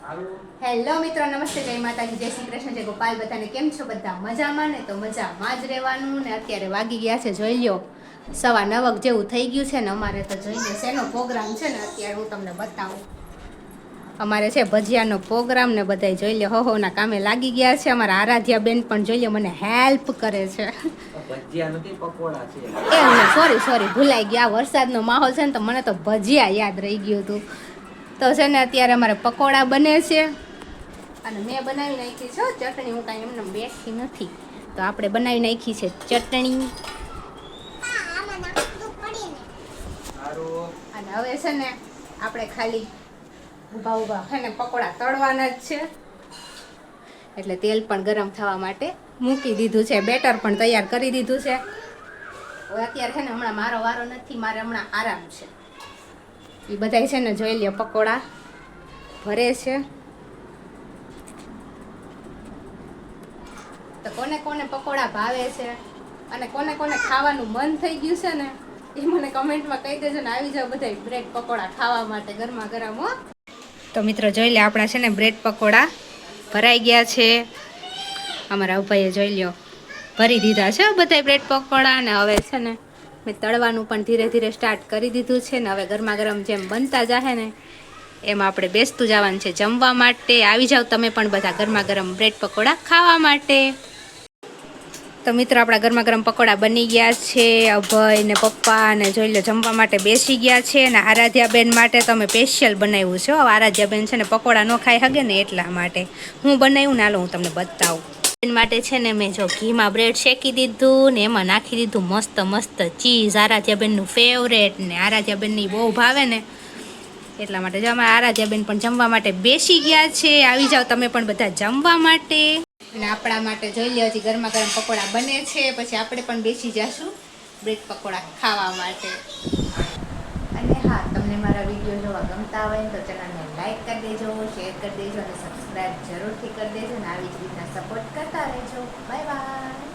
Hello મિત્રો, નમસ્તે, જય માતાજી, જય શ્રી કૃષ્ણ, જય ગોપાલ. બધાને કેમ છો? બધા મજામાં ને? તો મજામાં જ રહેવાનું ને. અત્યારે વાગી ગયા છે, જોઈ લ્યો, 9:15 જેવું થઈ ગયું છે ને. અમારે તો જોઈ લો શેનો પ્રોગ્રામ છે ને. અત્યારે હું તમને બતાવું. અમારે છે ભજીયાનો પ્રોગ્રામ ને. બધાય જોઈ લો હોના કામે લાગી ગયા છે. અમારા આરાધ્યા બેન પણ જોઈ લો મને હેલ્પ કરે છે. ભજીયા નથી, પકોડા છે. સોરી ભૂલાઈ ગયા. વરસાદનો માહોલ છે ને તો મને તો ભજીયા યાદ રહી ગયું હતું. તો છે ને અત્યારે અમારે પકોડા બને છે અને મેં બનાવી નાખી છે ચટણી. હું કાંઈ એમને બેઠી નથી, તો આપણે બનાવી નાખી છે ચટણી. અને હવે છે ને આપણે ખાલી ઊભા છે ને પકોડા તળવાના જ છે. એટલે તેલ પણ ગરમ થવા માટે મૂકી દીધું છે. બેટર પણ તૈયાર કરી દીધું છે. હવે અત્યારે છે ને હમણાં મારો વારો નથી, મારે હમણાં આરામ છે. એ બધા છે ને જોઈ લ્યો પકોડા ભરે છે. તો કોને કોને પકોડા ભાવે છે અને કોને કોને ખાવાનું મન થઈ ગયું છે ને એ મને કમેન્ટમાં કહી દેજો ને. આવી જાવ બધા બ્રેડ પકોડા ખાવા માટે ગરમા ગરમ હો. તો મિત્રો જોઈ લે, આપણા છે ને બ્રેડ પકોડા ભરાઈ ગયા છે. અમારા ભાઈએ જોઈ લ્યો ભરી દીધા છે બધા બ્રેડ પકોડા. ને હવે છે ને મેં તળવાનું પણ ધીરે ધીરે સ્ટાર્ટ કરી દીધું છે ને. હવે ગરમા ગરમ જેમ બનતા જાહે ને એમાં આપણે બેસતું જવાનું છે જમવા માટે. આવી જાવ તમે પણ બધા ગરમા ગરમ બ્રેડ પકોડા ખાવા માટે. તો મિત્રો આપણા ગરમા ગરમ પકોડા બની ગયા છે. અભય ને પપ્પા ને જોઈ લો જમવા માટે બેસી ગયા છે. અને આરાધ્યાબેન માટે તો અમે સ્પેશિયલ બનાવ્યું છે. આરાધ્યાબેન છે ને પકોડા ન ખાઈ શકે ને એટલા માટે હું બનાવ્યું ને. હાલો હું તમને બતાવું. માટે છે ને મેં જો ઘીમાં બ્રેડ શેકી દીધું ને એમાં નાખી દીધું મસ્ત મસ્ત ચીઝ. આરાધ્યાબેનનું ફેવરેટ ને આરાધ્યાબેનની બહુ ભાવે ને એટલા માટે જો અમારા આરાધ્યાબેન પણ જમવા માટે બેસી ગયા છે. આવી જાઓ તમે પણ બધા જમવા માટે. અને આપણા માટે જોઈ લો હજી ગરમા ગરમ પકોડા બને છે. પછી આપણે પણ બેસી જશું બ્રેડ પકોડા ખાવા માટે. અને હા, તમને મારા વિડીયો જોવા ગમતા હોય તો ચેનલને લાઈક કરી દેજો, શેર કરી દેજો અને સબસ્ક્રાઈબ જરૂરથી કરી દેજો. અને આવી જ રીતના સપોર્ટ કરતા રહેજો. Bye bye.